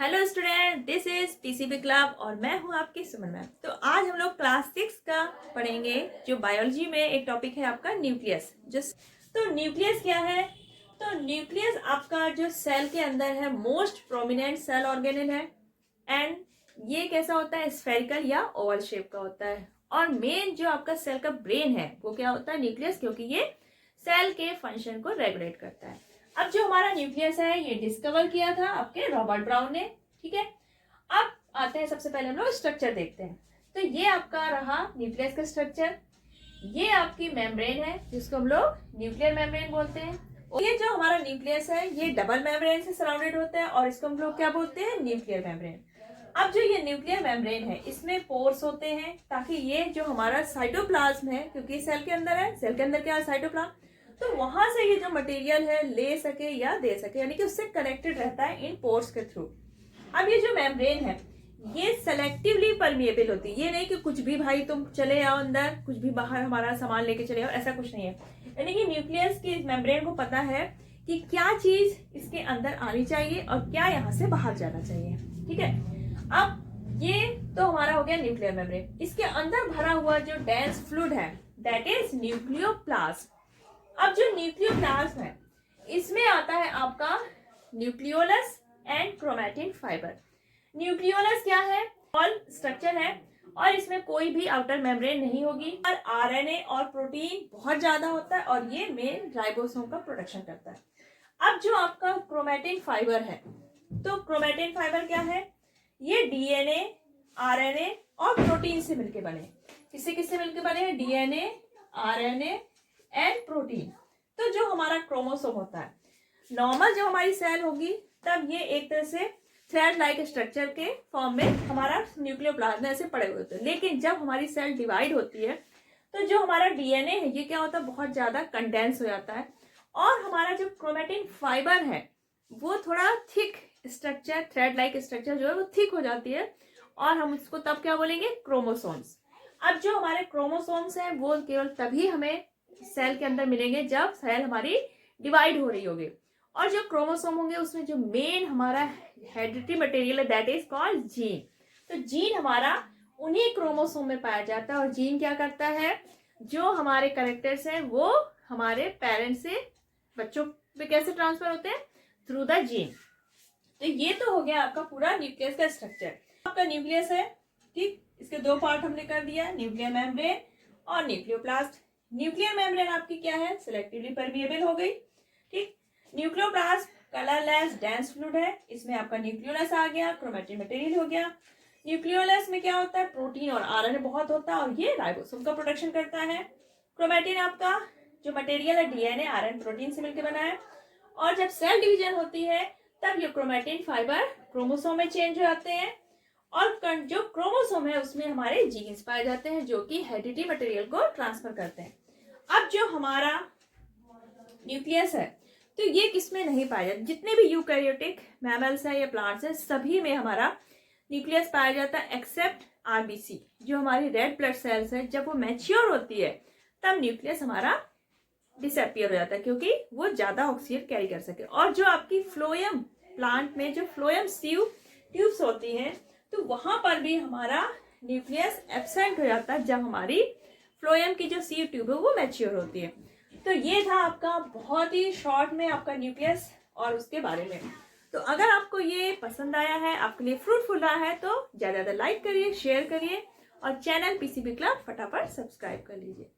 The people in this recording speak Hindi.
Hello student, this is PCB club और मैं हूं आपकी सुमन मैम। तो आज हम लोग क्लास 6 का पढ़ेंगे। जो बायोलॉजी में एक टॉपिक है आपका न्यूक्लियस। तो न्यूक्लियस क्या है? तो न्यूक्लियस आपका जो सेल के अंदर है मोस्ट प्रोमिनेंट सेल ऑर्गेनेल है। एंड ये कैसा होता है? स्फेरिकल या ओवल शेप का होता है। और मेन जो आपका सेल का ब्रेन है वो क्या होता है? न्यूक्लियस, क्योंकि ये सेल के फंक्शन को रेगुलेट करता है। अब जो हमारा न्यूक्लियस है ये डिस्कवर किया था आपके रॉबर्ट ब्राउन ने। ठीक है, अब आते हैं, सबसे पहले हम लोग स्ट्रक्चर देखते हैं। तो ये आपका रहा न्यूक्लियस का स्ट्रक्चर। ये आपकी मेम्ब्रेन है जिसको हम लोग न्यूक्लियर मेम्ब्रेन बोलते हैं। और ये जो हमारा न्यूक्लियस है ये डबल मेम्ब्रेन से सराउंडेड होता है और इसको हम लोग क्या बोलते हैं? Nuclear membrane. अब जो ये न्यूक्लियर मेम्ब्रेन है इसमें पोर्स होते हैं ताकि ये जो हमारा साइटोप्लाज्म है, क्योंकि सेल के अंदर है, सेल के अंदर क्या है? साइटोप्लाज्म। तो वहां से ये जो मटेरियल है ले सके या दे सके, यानी कि उससे कनेक्टेड रहता है इन पोर्स के थ्रू। अब ये जो मेम्ब्रेन है ये सेलेक्टिवली परमिएबल होती है। ये नहीं कि कुछ भी भाई तुम चले आओ अंदर, कुछ भी बाहर हमारा सामान लेके चले आओ, ऐसा कुछ नहीं है। यानी कि न्यूक्लियस के मेम्ब्रेन को पता है कि क्या चीज इसके अंदर आनी चाहिए और क्या यहाँ से बाहर जाना चाहिए। ठीक है, अब ये तो हमारा हो गया न्यूक्लियर मेम्ब्रेन। इसके अंदर भरा हुआ जो डेंस फ्लूइड है दैट इज न्यूक्लियोप्लास्ट। अब जो न्यूक्लियोप्लाज्म है इसमें आता है आपका nucleolus and chromatin fibre. Nucleolus क्या है? ऑल स्ट्रक्चर है और इसमें कोई भी आउटर मेम्ब्रेन नहीं होगी और आरएनए और प्रोटीन बहुत ज्यादा होता है और ये मेन राइबोसोम का प्रोडक्शन करता है। अब जो आपका क्रोमैटिन फाइबर है, तो क्रोमैटिन फाइबर क्या है? ये डीएनए, आरएनए और प्रोटीन से मिलके बने। किससे किससे मिलके बने हैं? DNA, RNA and protein. तो जो हमारा क्रोमोसोम होता है, नॉर्मल जब हमारी सेल होगी तब ये एक तरह से थ्रेड लाइक स्ट्रक्चर के फॉर्म में हमारा न्यूक्लियोप्लाज्म ऐसे पड़े हुए होते हैं। लेकिन जब हमारी सेल डिवाइड होती है तो जो हमारा डीएनए है ये क्या होता है? बहुत ज्यादा कंडेंस हो जाता है और हमारा जो क्रोमैटिन फाइबर है वो थोड़ा thick structure, thread like structure जो है वो थिक हो जाती है और हम उसको तब क्या बोलेंगे? क्रोमोसोम्स। अब जो हमारे क्रोमोसोम्स हैं वो केवल तभी हमें सेल के अंदर मिलेंगे जब सेल हमारी डिवाइड हो रही होगी। और जो क्रोमोसोम होंगे उसमें जो मेन हमारा हेरिडिटरी मटेरियल है दैट इज कॉल्ड जीन। तो जीन हमारा उन्हीं क्रोमोसोम में पाया जाता है और जीन क्या करता है? जो हमारे कैरेक्टर्स हैं वो हमारे पेरेंट्स से बच्चों पे कैसे ट्रांसफर होते हैं? Through the gene. तो ये तो हो गया आपका पूरा न्यूक्लियस का स्ट्रक्चर। आपका न्यूक्लियस है, ठीक, इसके दो पार्ट हमने कर दिया, न्यूक्लियर मेम्ब्रेन और न्यूक्लियोप्लास्ट। न्यूक्लियर मेम्ब्रेन आपकी क्या है? सिलेक्टिवली परमिएबल हो गई। ठीक, न्यूक्लियोप्लास्ट कलरलेस डेंस फ्लूइड है, इसमें आपका न्यूक्लियोलस आ गया, क्रोमैटिन मटेरियल हो गया। न्यूक्लियोलस में क्या होता है? प्रोटीन और आरएनए बहुत होता है और ये राइबोसोम का प्रोडक्शन करता है। क्रोमैटिन आपका जो मटेरियल है डीएनए, आरएनए, प्रोटीन से मिलकर बना है। और जब सेल डिवीजन होती है तब ये क्रोमैटिन फाइबर क्रोमोसोम में चेंज हो जाते हैं और जो क्रोमोसोम है उसमें हमारे जीन्स पाए जाते हैं जो कि हेरिडिटरी मटेरियल को ट्रांसफर करते हैं। अब जो हमारा न्यूक्लियस है तो ये किसमें नहीं पाया जाता? जितने भी यूकैरियोटिक मैमल्स हैं या प्लांट्स हैं सभी में हमारा न्यूक्लियस पाया जाता है एक्सेप्ट आरबीसी, जो हमारी रेड ब्लड सेल्स है। जब वो मैच्योर होती है तब न्यूक्लियस हमारा डिसअपियर हो जाता है क्योंकि वो ज्यादा ऑक्सीजन कैरी कर सके। और जो आपकी फ्लोएम प्लांट में जो फ्लोएम ट्यूब्स होती हैं तो वहां पर भी हमारा न्यूक्लियस एब्सेंट हो जाता है जब हमारी फ्लोएम की जो सीव ट्यूब है वो मैच्योर होती है। तो ये था आपका बहुत ही शॉर्ट में आपका न्यूक्लियस और उसके बारे में। तो अगर आपको ये पसंद आया है, आपके लिए फ्रूटफुल रहा है तो ज्यादा लाइक करिए, शेयर करिए और चैनल पीसीबी क्लब फटाफट सब्सक्राइब कर लीजिए।